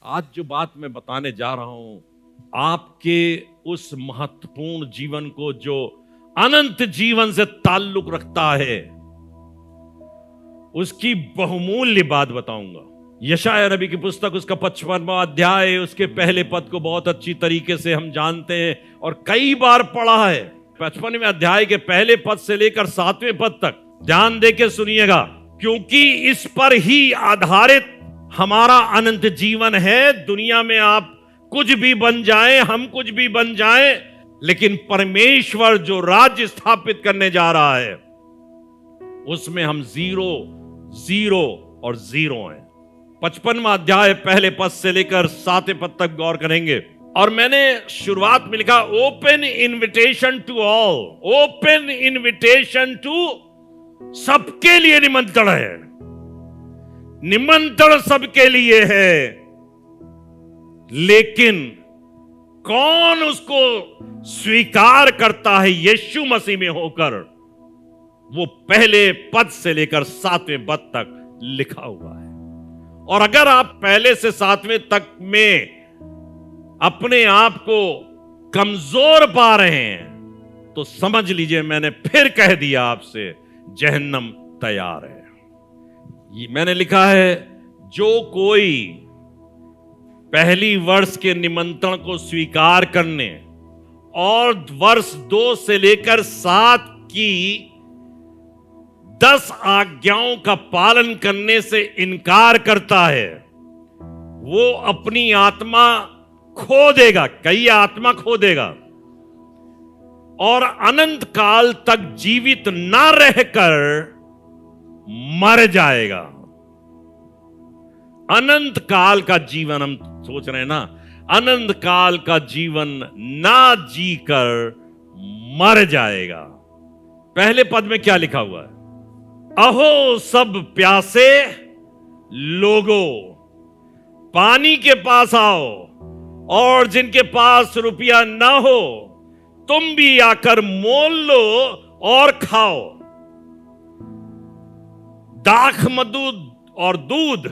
आज जो बात मैं बताने जा रहा हूं, आपके उस महत्वपूर्ण जीवन को जो अनंत जीवन से ताल्लुक रखता है, उसकी बहुमूल्य बात बताऊंगा। यशायाह नबी की पुस्तक, उसका 55वां अध्याय, उसके पहले पद को बहुत अच्छी तरीके से हम जानते हैं और कई बार पढ़ा है। 55वें अध्याय के पहले पद से लेकर 7वें पद तक ध्यान देके सुनिएगा, क्योंकि इस पर ही आधारित हमारा अनंत जीवन है। दुनिया में आप कुछ भी बन जाएं, हम कुछ भी बन जाएं, लेकिन परमेश्वर जो राज्य स्थापित करने जा रहा है, उसमें हम जीरो जीरो और जीरो हैं। 55वां अध्याय पहले पद से लेकर 7वें पद तक गौर करेंगे। और मैंने शुरुआत में लिखा, open invitation to all. Open invitation to, सबके लिए निमंत्रण है। निमंत्रण सबके लिए है, लेकिन कौन उसको स्वीकार करता है यीशु मसीह में होकर, वो पहले पद से लेकर 7वें पद तक लिखा हुआ है। और अगर आप पहले से 7वें तक में अपने आप को कमजोर पा रहे हैं, तो समझ लीजिए मैंने फिर कह दिया आपसे, जहन्नम तैयार है। ये मैंने लिखा है, जो कोई पहली वर्ष के निमंत्रण को स्वीकार करने और वर्ष 2 से लेकर 7 की 10 आज्ञाओं का पालन करने से इनकार करता है, वो अपनी आत्मा खो देगा, कई आत्मा खो देगा, और अनंत काल तक जीवित ना रहकर मर जाएगा। अनंत काल का जीवन हम सोच रहे हैं ना, अनंत काल का जीवन ना जीकर मर जाएगा। पहले पद में क्या लिखा हुआ है? अहो सब प्यासे लोगों, पानी के पास आओ, और जिनके पास रुपया ना हो, तुम भी आकर मोल लो और खाओ। दाख मधु और दूध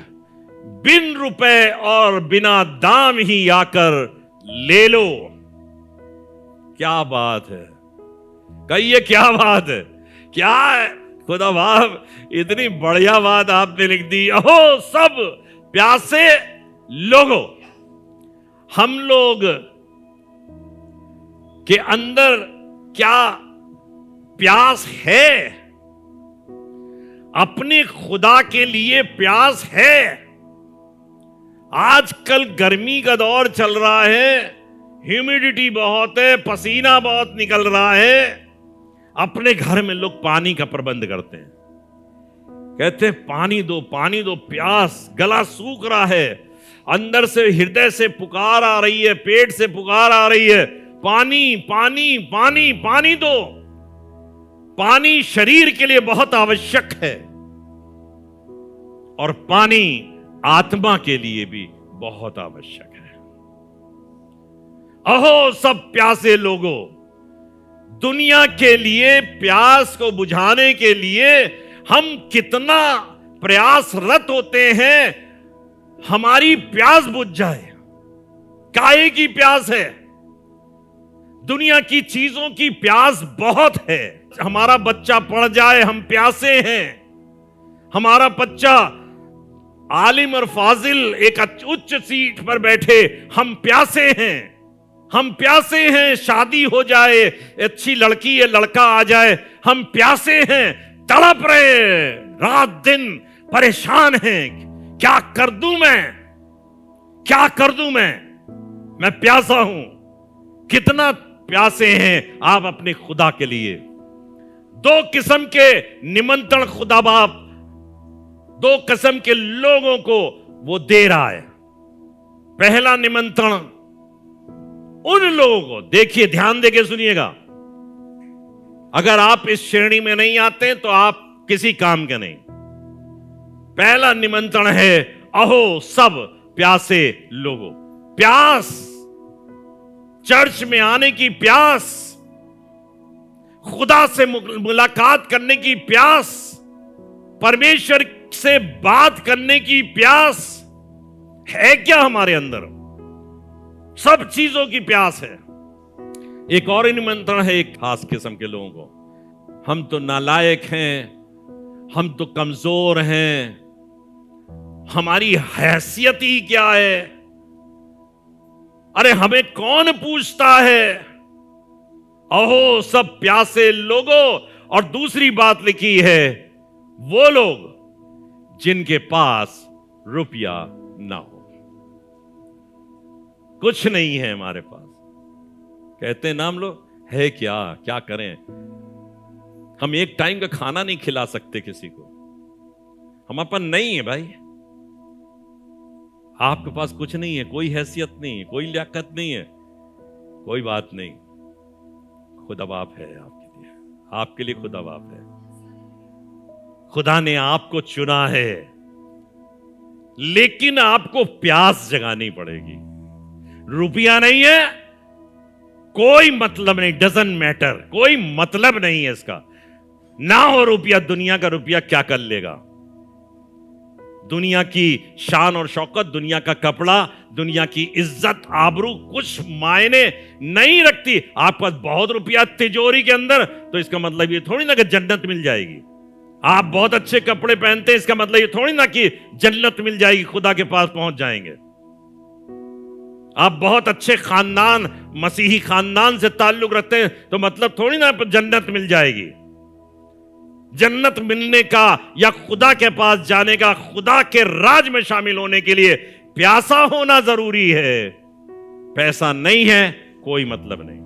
बिन रुपए और बिना दाम ही आकर ले लो। क्या बात है, कहिए क्या बात है, क्या है? खुदा बाप, इतनी बढ़िया बात आपने लिख दी। ओहो सब प्यासे लोगों, हम लोग के अंदर क्या प्यास है? अपने खुदा के लिए प्यास है। आजकल गर्मी का दौर चल रहा है, ह्यूमिडिटी बहुत है, पसीना बहुत निकल रहा है। अपने घर में लोग पानी का प्रबंध करते हैं, कहते हैं पानी दो, पानी दो, प्यास, गला सूख रहा है, अंदर से हृदय से पुकार आ रही है, पेट से पुकार आ रही है, पानी पानी पानी पानी दो। पानी शरीर के लिए बहुत आवश्यक है, और पानी आत्मा के लिए भी बहुत आवश्यक है। अहो सब प्यासे लोगों, दुनिया के लिए प्यास को बुझाने के लिए हम कितना प्रयासरत होते हैं, हमारी प्यास बुझ जाए। काहे की प्यास है? दुनिया की चीजों की प्यास बहुत है। हमारा बच्चा पढ़ जाए, हम प्यासे हैं। हमारा बच्चा आलिम और फाजिल एक उच्च सीट पर बैठे, हम प्यासे हैं। हम प्यासे हैं, शादी हो जाए, अच्छी लड़की या लड़का आ जाए, हम प्यासे हैं, तड़प रहे, रात दिन परेशान हैं। क्या कर दूं मैं, क्या कर दूं मैं प्यासा हूं। कितना प्यासे हैं आप अपने खुदा के लिए। 2 किस्म के निमंत्रण खुदा बाप 2 किस्म के लोगों को वो दे रहा है। पहला निमंत्रण उन लोगों को, देखिए ध्यान देके सुनिएगा, अगर आप इस श्रेणी में नहीं आते तो आप किसी काम के नहीं। पहला निमंत्रण है, अहो सब प्यासे लोगों। प्यास, चर्च में आने की प्यास, खुदा से मुलाकात करने की प्यास, परमेश्वर से बात करने की प्यास, है क्या हमारे अंदर? सब चीजों की प्यास है। एक और निमंत्रण है एक खास किस्म के लोगों को। हम तो नालायक हैं, हम तो कमजोर हैं, हमारी हैसियत ही क्या है, अरे हमें कौन पूछता है। अहो सब प्यासे लोगों। और दूसरी बात लिखी है, वो लोग जिनके पास रुपया ना हो। कुछ नहीं है हमारे पास, कहते हैं ना हम लोग, है क्या, क्या करें। हम एक टाइम का खाना नहीं खिला सकते किसी को, हम अपन नहीं है भाई। आपके पास कुछ नहीं है, कोई हैसियत नहीं है, कोई लियाकत नहीं है, कोई बात नहीं, खुदा बाप है आपके लिए खुदा बाप है। खुदा ने आपको चुना है, लेकिन आपको प्यास जगानी पड़ेगी। रुपया नहीं है, कोई मतलब नहीं, डजंट मैटर, कोई मतलब नहीं है इसका। ना हो रुपया, दुनिया का रुपया क्या कर लेगा। दुनिया की शान और शौकत, दुनिया का कपड़ा, दुनिया की इज्जत आबरू कुछ मायने नहीं रखती। आपके पास बहुत रुपया तिजोरी के अंदर, तो इसका मतलब ये थोड़ी ना कि जन्नत मिल जाएगी। आप बहुत अच्छे कपड़े पहनते हैं, इसका मतलब ये थोड़ी ना कि जन्नत मिल जाएगी, खुदा के पास पहुंच जाएंगे। आप बहुत अच्छे खानदान, मसीही खानदान से ताल्लुक रखते हैं, तो मतलब थोड़ी ना जन्नत मिल जाएगी। जन्नत मिलने का या खुदा के पास जाने का, खुदा के राज में शामिल होने के लिए प्यासा होना जरूरी है। पैसा नहीं है, कोई मतलब नहीं।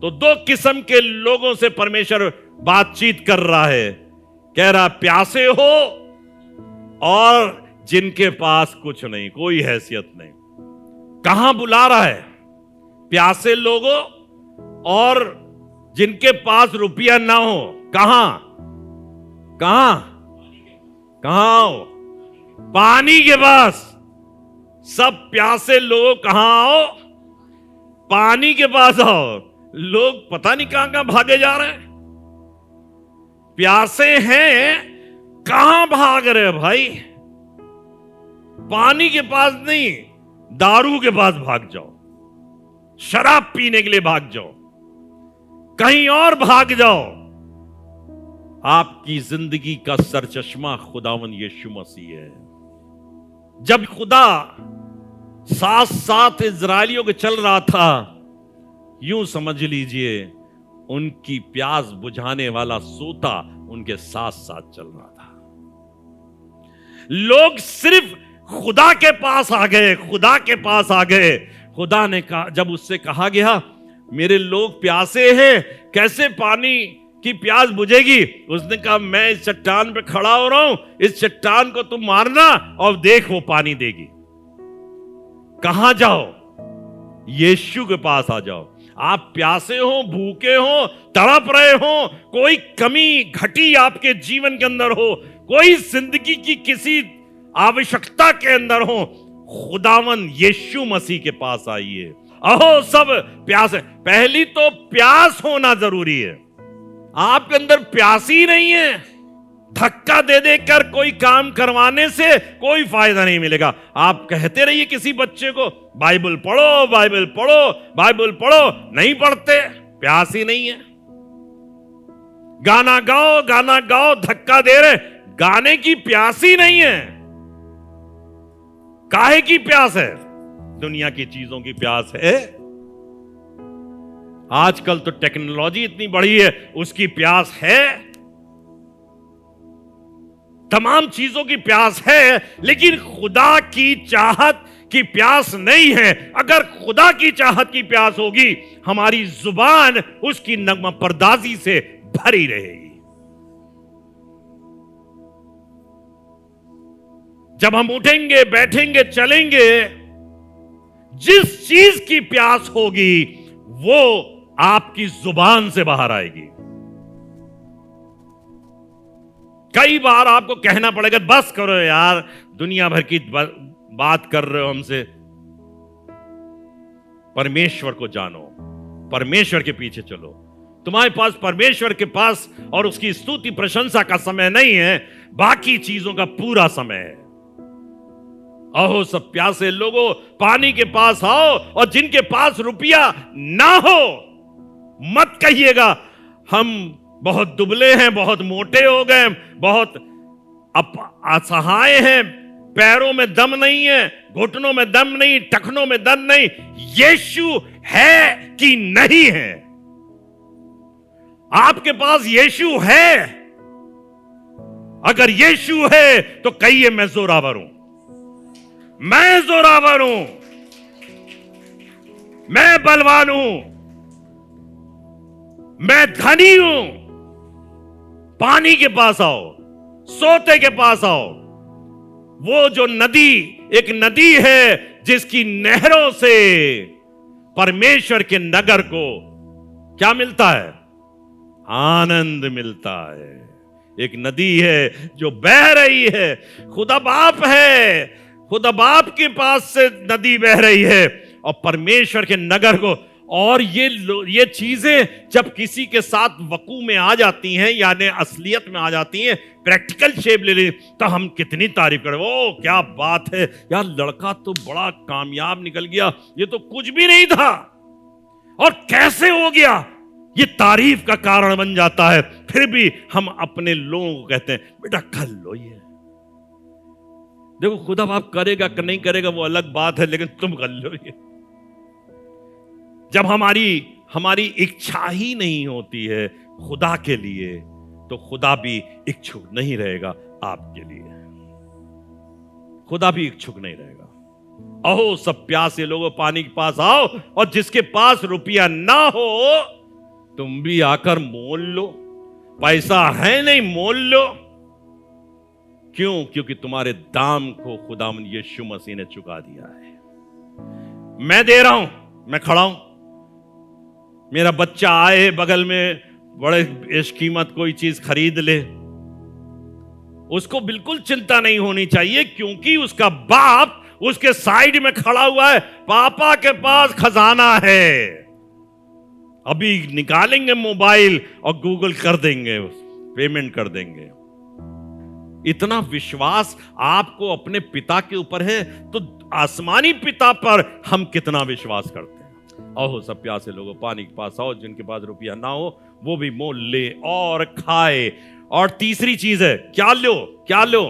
तो दो किस्म के लोगों से परमेश्वर बातचीत कर रहा है। कह रहा प्यासे हो और जिनके पास कुछ नहीं, कोई हैसियत नहीं। कहां बुला रहा है? प्यासे लोगों और जिनके पास रुपया ना हो। कहां कहां कहां हो? पानी के पास। सब प्यासे लोग कहां आओ? पानी के पास आओ। लोग पता नहीं कहां कहां भागे जा रहे हैं। प्यासे हैं, कहां भाग रहे भाई? पानी के पास नहीं, दारू के पास भाग जाओ, शराब पीने के लिए भाग जाओ, कहीं और भाग जाओ। आपकी जिंदगी का सरचश्मा खुदावन यीशु मसीह है। जब खुदा साथ साथ इजरायलियों के चल रहा था, यूं समझ लीजिए उनकी प्यास बुझाने वाला सोता उनके साथ साथ चल रहा था। लोग सिर्फ खुदा के पास आ गए, खुदा के पास आ गए। खुदा ने कहा, जब उससे कहा गया मेरे लोग प्यासे हैं, कैसे पानी की प्यास बुझेगी? उसने कहा मैं इस चट्टान पे खड़ा हो रहा हूं, इस चट्टान को तुम मारना और देख वो पानी देगी। कहां जाओ? यीशु के पास आ जाओ। आप प्यासे हो, भूखे हो, तड़प रहे हो, कोई कमी घटी आपके जीवन के अंदर हो, कोई जिंदगी की किसी आवश्यकता के अंदर हो, खुदावन यीशु मसीह के पास आइए। अहो सब प्यास है। पहली तो प्यास होना जरूरी है। आपके अंदर प्यास ही नहीं है, धक्का दे देकर कोई काम करवाने से कोई फायदा नहीं मिलेगा। आप कहते रहिए किसी बच्चे को बाइबल पढ़ो, बाइबल पढ़ो, बाइबल पढ़ो, नहीं पढ़ते, प्यास ही नहीं है। गाना गाओ, धक्का दे रहे, गाने की प्यास ही नहीं है। काहे की प्यास है? दुनिया की चीजों की प्यास है। आजकल तो टेक्नोलॉजी इतनी बढ़ी है, उसकी प्यास है। तमाम चीजों की प्यास है, लेकिन खुदा की चाहत की प्यास नहीं है। अगर खुदा की चाहत की प्यास होगी, हमारी जुबान उसकी नगमा परदाजी से भरी रहेगी। जब हम उठेंगे, बैठेंगे, चलेंगे, जिस चीज की प्यास होगी वो आपकी जुबान से बाहर आएगी। कई बार आपको कहना पड़ेगा बस करो यार, दुनिया भर की बात कर रहे हो हमसे। परमेश्वर को जानो, परमेश्वर के पीछे चलो। तुम्हारे पास परमेश्वर के पास और उसकी स्तुति प्रशंसा का समय नहीं है, बाकी चीजों का पूरा समय है। अहो सब प्यासे लोगों, पानी के पास आओ, और जिनके पास रुपया ना हो मत कहिएगा हम बहुत दुबले हैं, बहुत मोटे हो गए, बहुत असहाय हैं, पैरों में दम नहीं है, घुटनों में दम नहीं, टखनों में दम नहीं। यीशु है कि नहीं है? आपके पास यीशु है? अगर यीशु है तो कहिए मैं जोरावर हूं, मैं जोरावर हूं, मैं बलवान हूं, मैं धनी हूं। पानी के पास आओ, सोते के पास आओ। वो जो नदी, एक नदी है जिसकी नहरों से परमेश्वर के नगर को क्या मिलता है? आनंद मिलता है। एक नदी है जो बह रही है, खुदा बाप है, खुदा बाप के पास से नदी बह रही है और परमेश्वर के नगर को। और ये चीजें जब किसी के साथ वकू में आ जाती हैं, यानी असलियत में आ जाती हैं, प्रैक्टिकल शेप ले ली, तो हम कितनी तारीफ करें। ओ क्या बात है यार, लड़का तो बड़ा कामयाब निकल गया, ये तो कुछ भी नहीं था और कैसे हो गया, ये तारीफ का कारण बन जाता है। फिर भी हम अपने लोगों को कहते हैं बेटा कर लो ये। देखो खुदा बाप करेगा कि नहीं करेगा वो अलग बात है, लेकिन तुम कर लो ये। जब हमारी इच्छा ही नहीं होती है खुदा के लिए, तो खुदा भी इच्छुक नहीं रहेगा आपके लिए, खुदा भी इच्छुक नहीं रहेगा। अहो सब प्यासे लोगों, पानी के पास आओ, और जिसके पास रुपया ना हो तुम भी आकर मोल लो। पैसा है नहीं, मोल लो। क्यों? क्योंकि तुम्हारे दाम को खुदावंद यीशु मसीह ने चुका दिया है। मैं दे रहा हूं, मैं खड़ा हूं। मेरा बच्चा आए बगल में, बड़े इस कीमत कोई चीज खरीद ले, उसको बिल्कुल चिंता नहीं होनी चाहिए, क्योंकि उसका बाप उसके साइड में खड़ा हुआ है। पापा के पास खजाना है, अभी निकालेंगे मोबाइल और गूगल कर देंगे, पेमेंट कर देंगे। इतना विश्वास आपको अपने पिता के ऊपर है, तो आसमानी पिता पर हम कितना विश्वास करते हैं। अहो सब प्यासे लोगों, पानी के पास आओ, जिनके पास रुपया ना हो वो भी मोल ले और खाए। और तीसरी चीज है, क्या लो, क्या लो?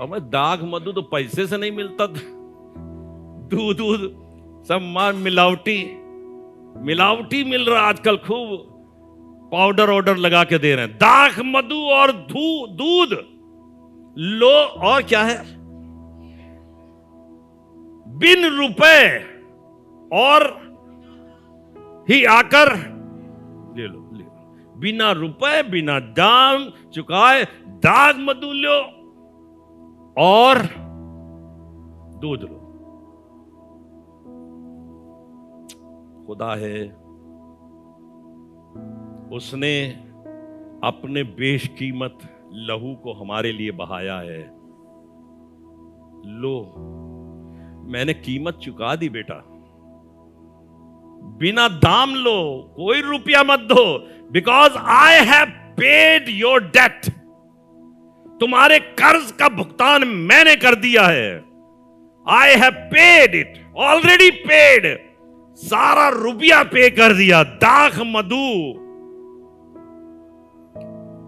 अब दाग मधु तो पैसे से नहीं मिलता, दूध सब मार मिलावटी मिल रहा आजकल, खूब पाउडर ऑर्डर लगा के दे रहे हैं। दाग मधु और दूध लो, और क्या है, बिन रुपए और ही आकर ले लो, बिना रुपए बिना दाम चुकाए दाग मधु लो और दूध लो। खुदा है, उसने अपने बेशकीमत लहू को हमारे लिए बहाया है। लो, मैंने कीमत चुका दी बेटा, बिना दाम लो, कोई रुपया मत दो, because I have paid your debt. तुम्हारे कर्ज का भुगतान मैंने कर दिया है। I have paid it, already paid, सारा रुपया पे कर दिया। दाख मधु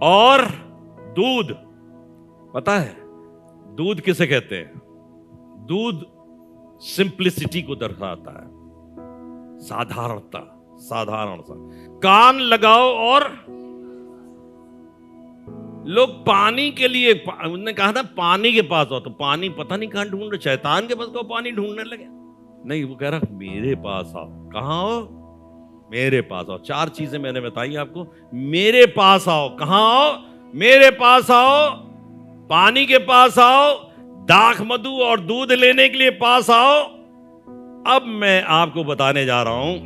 और दूध, पता है दूध किसे कहते हैं? दूध सिंप्लिसिटी को दर्शाता है, साधारणता, साधारण सा। कान लगाओ, और लोग पानी के लिए, उन्होंने कहा था पानी के पास आओ, तो पानी पता नहीं कहां ढूंढ रहे, शैतान के पास को पानी ढूंढने लगे। नहीं, वो कह रहा मेरे पास आओ। कहां आओ? मेरे पास आओ। 4 चीजें मैंने बताई आपको। मेरे पास आओ। कहां आओ? मेरे पास आओ, पानी के पास आओ, दाख मधु और दूध लेने के लिए पास आओ। अब मैं आपको बताने जा रहा हूं,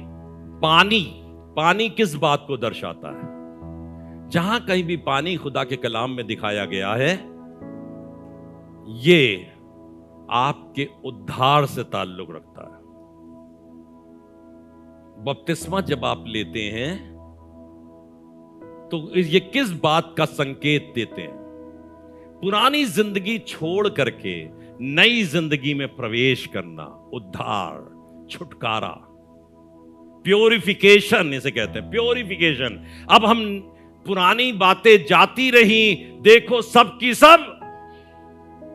पानी किस बात को दर्शाता है? जहां कहीं भी पानी खुदा के कलाम में दिखाया गया है, ये आपके उद्धार से ताल्लुक रखता है। बपतिस्मा जब आप लेते हैं तो ये किस बात का संकेत देते हैं? पुरानी जिंदगी छोड़ करके नई जिंदगी में प्रवेश करना, उद्धार, छुटकारा, प्योरिफिकेशन इसे कहते हैं, प्योरिफिकेशन। अब हम पुरानी बातें जाती रही, देखो सब की सब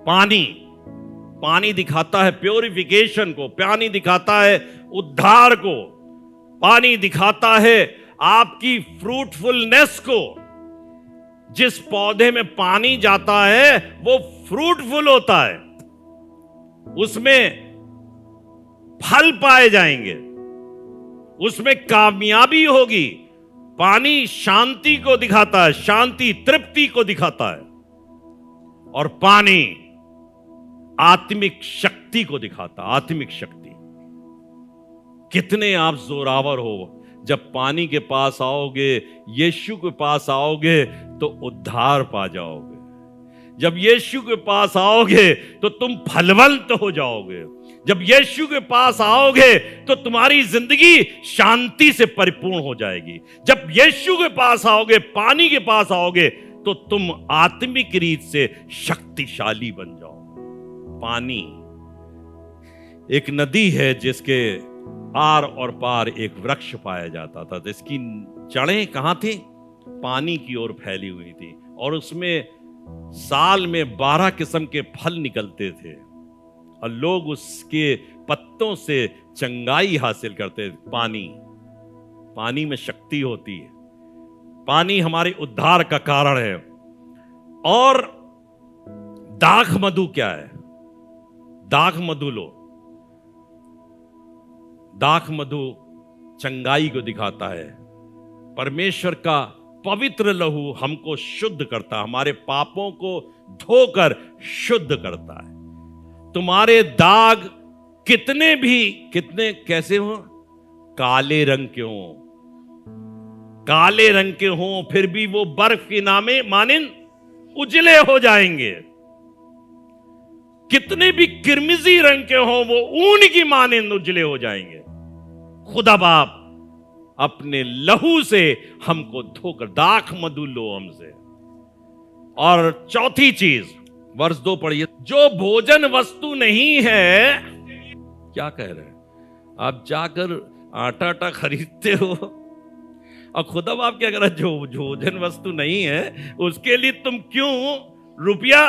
पानी, पानी दिखाता है प्योरिफिकेशन को, पानी दिखाता है उद्धार को, पानी दिखाता है आपकी फ्रूटफुलनेस को। जिस पौधे में पानी जाता है वो फ्रूटफुल होता है, उसमें फल पाए जाएंगे, उसमें कामयाबी होगी। पानी शांति को दिखाता है, शांति तृप्ति को दिखाता है, और पानी आत्मिक शक्ति को दिखाता, आत्मिक शक्ति। कितने आप जोरावर हो, जब पानी के पास आओगे, यीशु के पास आओगे तो उद्धार पा जाओगे। जब यीशु के पास आओगे तो तुम फलवंत हो जाओगे। जब यीशु के पास आओगे तो तुम्हारी जिंदगी शांति से परिपूर्ण हो जाएगी। जब यीशु के पास आओगे, पानी के पास आओगे, तो तुम आत्मिक रीत से शक्तिशाली बन जाओ। पानी एक नदी है जिसके आर और पार एक वृक्ष पाया जाता था, जिसकी जड़ें कहां थी? पानी की ओर फैली हुई थी, और उसमें साल में 12 किस्म के फल निकलते थे, और लोग उसके पत्तों से चंगाई हासिल करते थे। पानी में शक्ति होती है, पानी हमारे उद्धार का कारण है। और दाख मधु क्या है? दाख मधु लो, दाख मधु चंगाई को दिखाता है। परमेश्वर का पवित्र लहू हमको शुद्ध करता, हमारे पापों को धोकर शुद्ध करता है। तुम्हारे दाग कितने कैसे हो? काले रंग के हो, काले रंग के हो, फिर भी वो बर्फ के नामे मानिन उजले हो जाएंगे। कितने भी किरमिजी रंग के हो, वो ऊन की मानिंद उजले हो जाएंगे। खुदा बाप अपने लहू से हमको धोकर, दाख मधु लो हमसे। और चौथी चीज, वर्ष 2 पढ़िए, जो भोजन वस्तु नहीं है, क्या कह रहे हैं? आप जाकर आटा खरीदते हो, और खुदा बाप क्या कह रहा है? जो भोजन वस्तु नहीं है उसके लिए तुम क्यों रुपया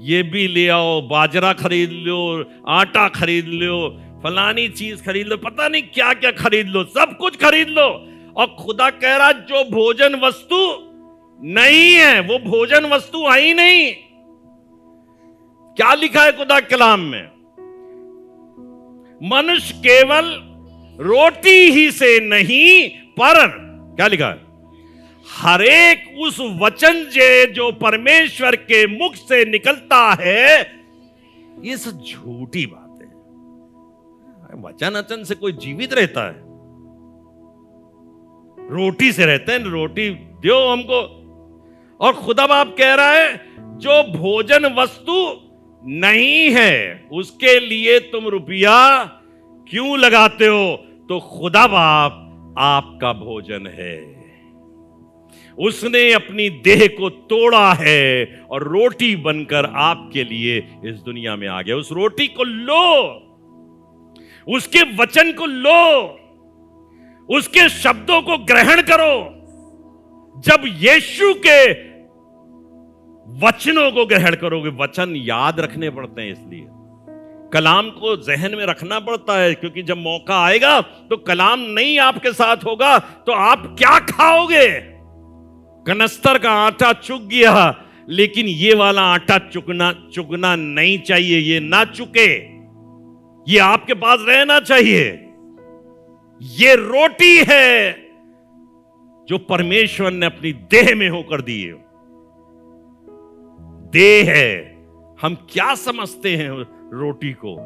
ये भी ले आओ, बाजरा खरीद लो, आटा खरीद लो, फलानी चीज खरीद लो, पता नहीं क्या क्या खरीद लो, सब कुछ खरीद लो। और खुदा कह रहा जो भोजन वस्तु नहीं है, वो भोजन वस्तु आई नहीं। क्या लिखा है खुदा कलाम में? मनुष्य केवल रोटी ही से नहीं, पर क्या लिखा है? हर एक उस वचन जो परमेश्वर के मुख से निकलता है। ये सब झूठी बात है। वचन से कोई जीवित रहता है? रोटी से रहते हैं, रोटी दो हमको। और खुदा बाप कह रहा है जो भोजन वस्तु नहीं है उसके लिए तुम रुपया क्यों लगाते हो? तो खुदा बाप आपका भोजन है, उसने अपनी देह को तोड़ा है और रोटी बनकर आपके लिए इस दुनिया में आ गया। उस रोटी को लो, उसके वचन को लो, उसके शब्दों को ग्रहण करो। जब यीशु के वचनों को ग्रहण करोगे, वचन याद रखने पड़ते हैं, इसलिए कलाम को जहन में रखना पड़ता है, क्योंकि जब मौका आएगा तो कलाम नहीं आपके साथ होगा तो आप क्या खाओगे? कनस्तर का आटा चुक गया, लेकिन ये वाला आटा चुकना नहीं चाहिए, ये ना चुके, ये आपके पास रहना चाहिए। ये रोटी है जो परमेश्वर ने अपनी देह में होकर दी है। देह है, हम क्या समझते हैं रोटी को?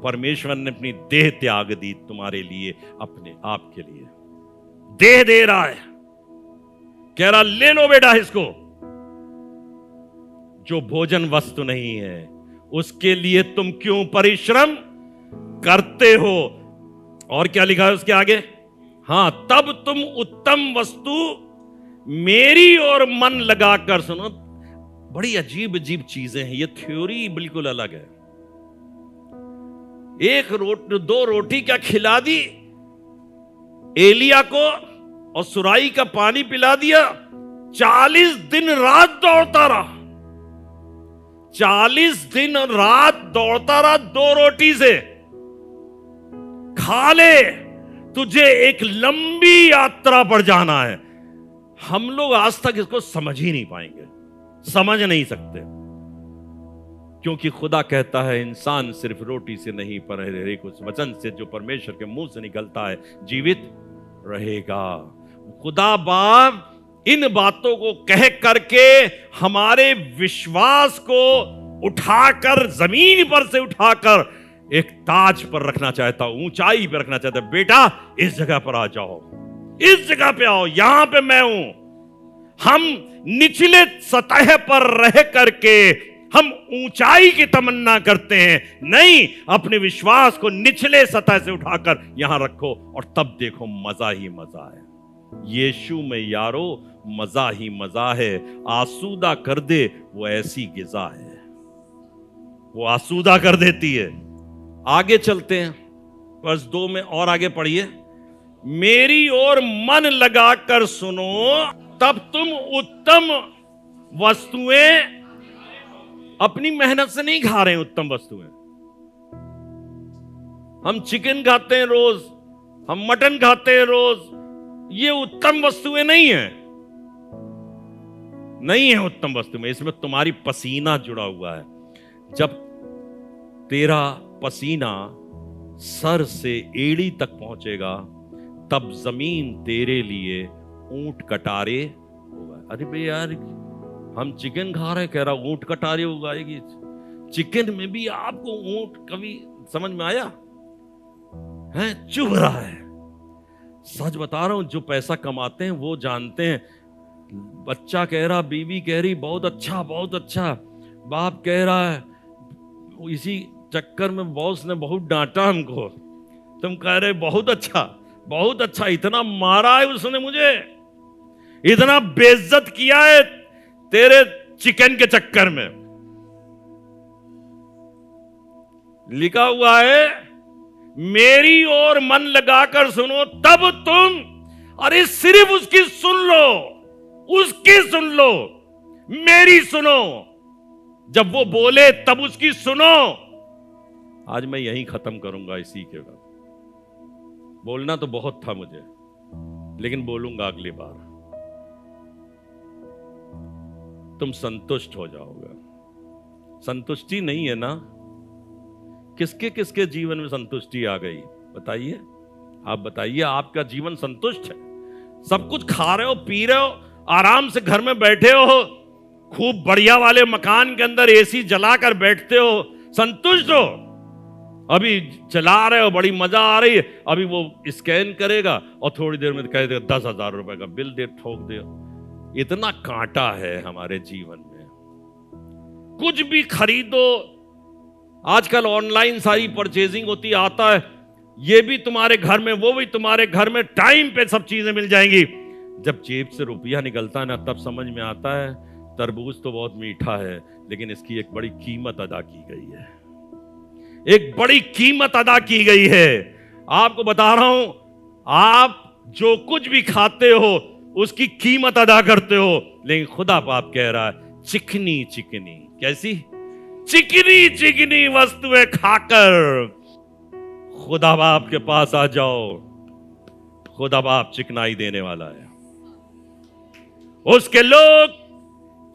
परमेश्वर ने अपनी देह त्याग दी तुम्हारे लिए, अपने आप के लिए देह दे रहा है, कह रहा ले लो बेटा इसको। जो भोजन वस्तु नहीं है उसके लिए तुम क्यों परिश्रम करते हो? और क्या लिखा है उसके आगे? हां, तब तुम उत्तम वस्तु मेरी ओर मन लगाकर सुनो। बड़ी अजीब अजीब चीजें हैं, ये थ्योरी बिल्कुल अलग है। दो रोटी क्या खिला दी एलिया को और सुराई का पानी पिला दिया। 40 दिन रात दौड़ता रहा, 40 दिन रात दौड़ता रहा। 2 रोटी से खा ले, तुझे एक लंबी यात्रा पर जाना है। हम लोग आज तक इसको समझ ही नहीं पाएंगे, समझ नहीं सकते, क्योंकि खुदा कहता है इंसान सिर्फ रोटी से नहीं पर हर उस वचन से जो परमेश्वर के मुंह से निकलता है जीवित रहेगा। खुदा बाप इन बातों को कह करके हमारे विश्वास को उठाकर, जमीन पर से उठाकर एक ताज पर रखना चाहता, ऊंचाई पर रखना चाहता। बेटा इस जगह पर आ जाओ, इस जगह पे आओ, यहां पे मैं हूं। हम निचले सतह पर रह करके हम ऊंचाई की तमन्ना करते हैं, नहीं, अपने विश्वास को निचले सतह से उठाकर यहां रखो और तब देखो मजा ही मजा है। यीशु में यारो मजा ही मजा है। आसूदा कर दे वो ऐसी गिजा है, वो आसूदा कर देती है। आगे चलते हैं, वर्ष 2 में और आगे पढ़िए। मेरी ओर मन लगाकर सुनो, तब तुम उत्तम वस्तुएं, अपनी मेहनत से नहीं खा रहे हैं उत्तम वस्तुएं। हम चिकन खाते हैं रोज, हम मटन खाते हैं रोज, ये उत्तम वस्तुएं नहीं है, नहीं है उत्तम वस्तु में। इसमें तुम्हारी पसीना जुड़ा हुआ है। जब तेरा पसीना सर से एड़ी तक पहुंचेगा तब जमीन तेरे लिए ऊंट कटारे होगा। अरे भाई यार, हम चिकन खा रहे हैं, कह रहा ऊंट कटारे उगाएगी। चिकन में भी आपको ऊंट कभी समझ में आया है? चुभ रहा है। सच बता रहा हूं, जो पैसा कमाते हैं वो जानते हैं। बच्चा कह रहा, बीवी कह रही बहुत अच्छा बहुत अच्छा, बाप कह रहा है, इसी चक्कर में बॉस ने बहुत डांटा हमको, तुम कह रहे बहुत अच्छा बहुत अच्छा। इतना मारा है उसने मुझे, इतना बेइज्जत किया है तेरे चिकन के चक्कर में। लिखा हुआ है मेरी ओर मन लगाकर सुनो तब तुम, अरे सिर्फ उसकी सुन लो, उसकी सुन लो, मेरी सुनो। जब वो बोले तब उसकी सुनो। आज मैं यहीं खत्म करूंगा इसी के बाद। बोलना तो बहुत था मुझे, लेकिन बोलूंगा अगली बार। तुम संतुष्ट हो जाओगे। संतुष्टि नहीं है ना? किसके किसके जीवन में संतुष्टि आ गई बताइए? आप बताइए, आपका जीवन संतुष्ट है? सब कुछ खा रहे हो, पी रहे हो, आराम से घर में बैठे हो, खूब बढ़िया वाले मकान के अंदर एसी जलाकर बैठते हो, संतुष्ट हो? अभी चला रहे हो, बड़ी मजा आ रही है, अभी वो स्कैन करेगा और थोड़ी देर में कह देगा 10,000 रुपए का बिल दे, ठोक दे। इतना कांटा है हमारे जीवन में। कुछ भी खरीदो, आजकल ऑनलाइन सारी परचेजिंग होती, आता है ये भी तुम्हारे घर में, वो भी तुम्हारे घर में, टाइम पे सब चीजें मिल जाएंगी। जब जेब से रुपया निकलता है ना, तब समझ में आता है तरबूज तो बहुत मीठा है, लेकिन इसकी एक बड़ी कीमत अदा की गई है, एक बड़ी कीमत अदा की गई है। आपको बता रहा हूं, आप जो कुछ भी खाते हो उसकी कीमत अदा करते हो, लेकिन खुदा बाप कह रहा है चिकनी चिकनी, कैसी चिकनी चिकनी वस्तुएं खाकर खुदा बाप के पास आ जाओ। खुदा बाप चिकनाई देने वाला है। उसके लोग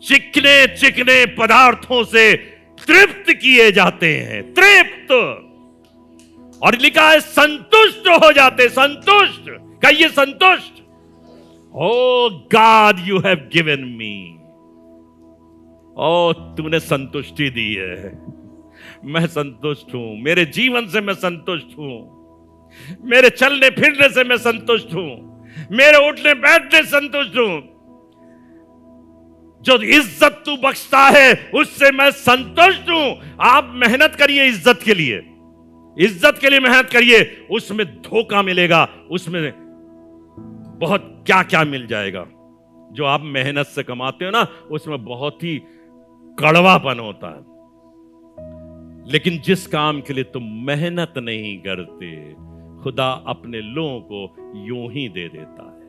चिकने चिकने पदार्थों से तृप्त किए जाते हैं, तृप्त, और लिखा है संतुष्ट हो जाते, संतुष्ट, कहिए संतुष्ट। O God you have given me, ओ तूने संतुष्टि दी है, मैं संतुष्ट हूं, मेरे जीवन से मैं संतुष्ट हूं, मेरे चलने फिरने से मैं संतुष्ट हूं, मेरे उठने बैठने संतुष्ट हूं, जो इज्जत तू बख्शता है उससे मैं संतुष्ट हूं। आप मेहनत करिए इज्जत के लिए, इज्जत के लिए मेहनत करिए, उसमें धोखा मिलेगा, उसमें बहुत क्या क्या मिल जाएगा। जो आप मेहनत से कमाते हो ना, उसमें बहुत ही कड़वापन होता है, लेकिन जिस काम के लिए तुम मेहनत नहीं करते, खुदा अपने लोगों को यूं ही दे देता है।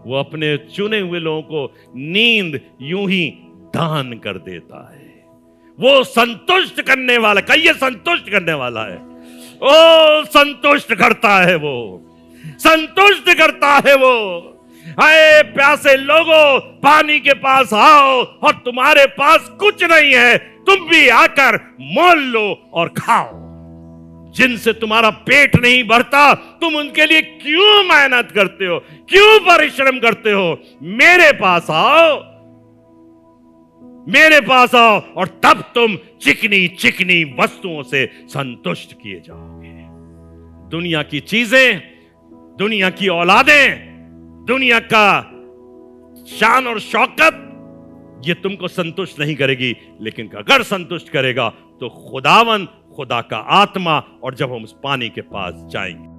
वो अपने चुने हुए लोगों को नींद यूं ही दान कर देता है। वो संतुष्ट करने वाला, कहिए संतुष्ट करने वाला है। ओ संतुष्ट करता है वो, संतुष्ट करता है वो। अरे प्यासे लोगों, पानी के पास आओ, और तुम्हारे पास कुछ नहीं है, तुम भी आकर मोल लो और खाओ। जिनसे तुम्हारा पेट नहीं भरता, तुम उनके लिए क्यों मेहनत करते हो, क्यों परिश्रम करते हो? मेरे पास आओ, मेरे पास आओ, और तब तुम चिकनी चिकनी वस्तुओं से संतुष्ट किए जाओगे। दुनिया की चीजें, दुनिया की औलादें, दुनिया का शान और शौकत, ये तुमको संतुष्ट नहीं करेगी। लेकिन अगर संतुष्ट करेगा तो खुदावन, खुदा का आत्मा, और जब हम उस पानी के पास जाएंगे।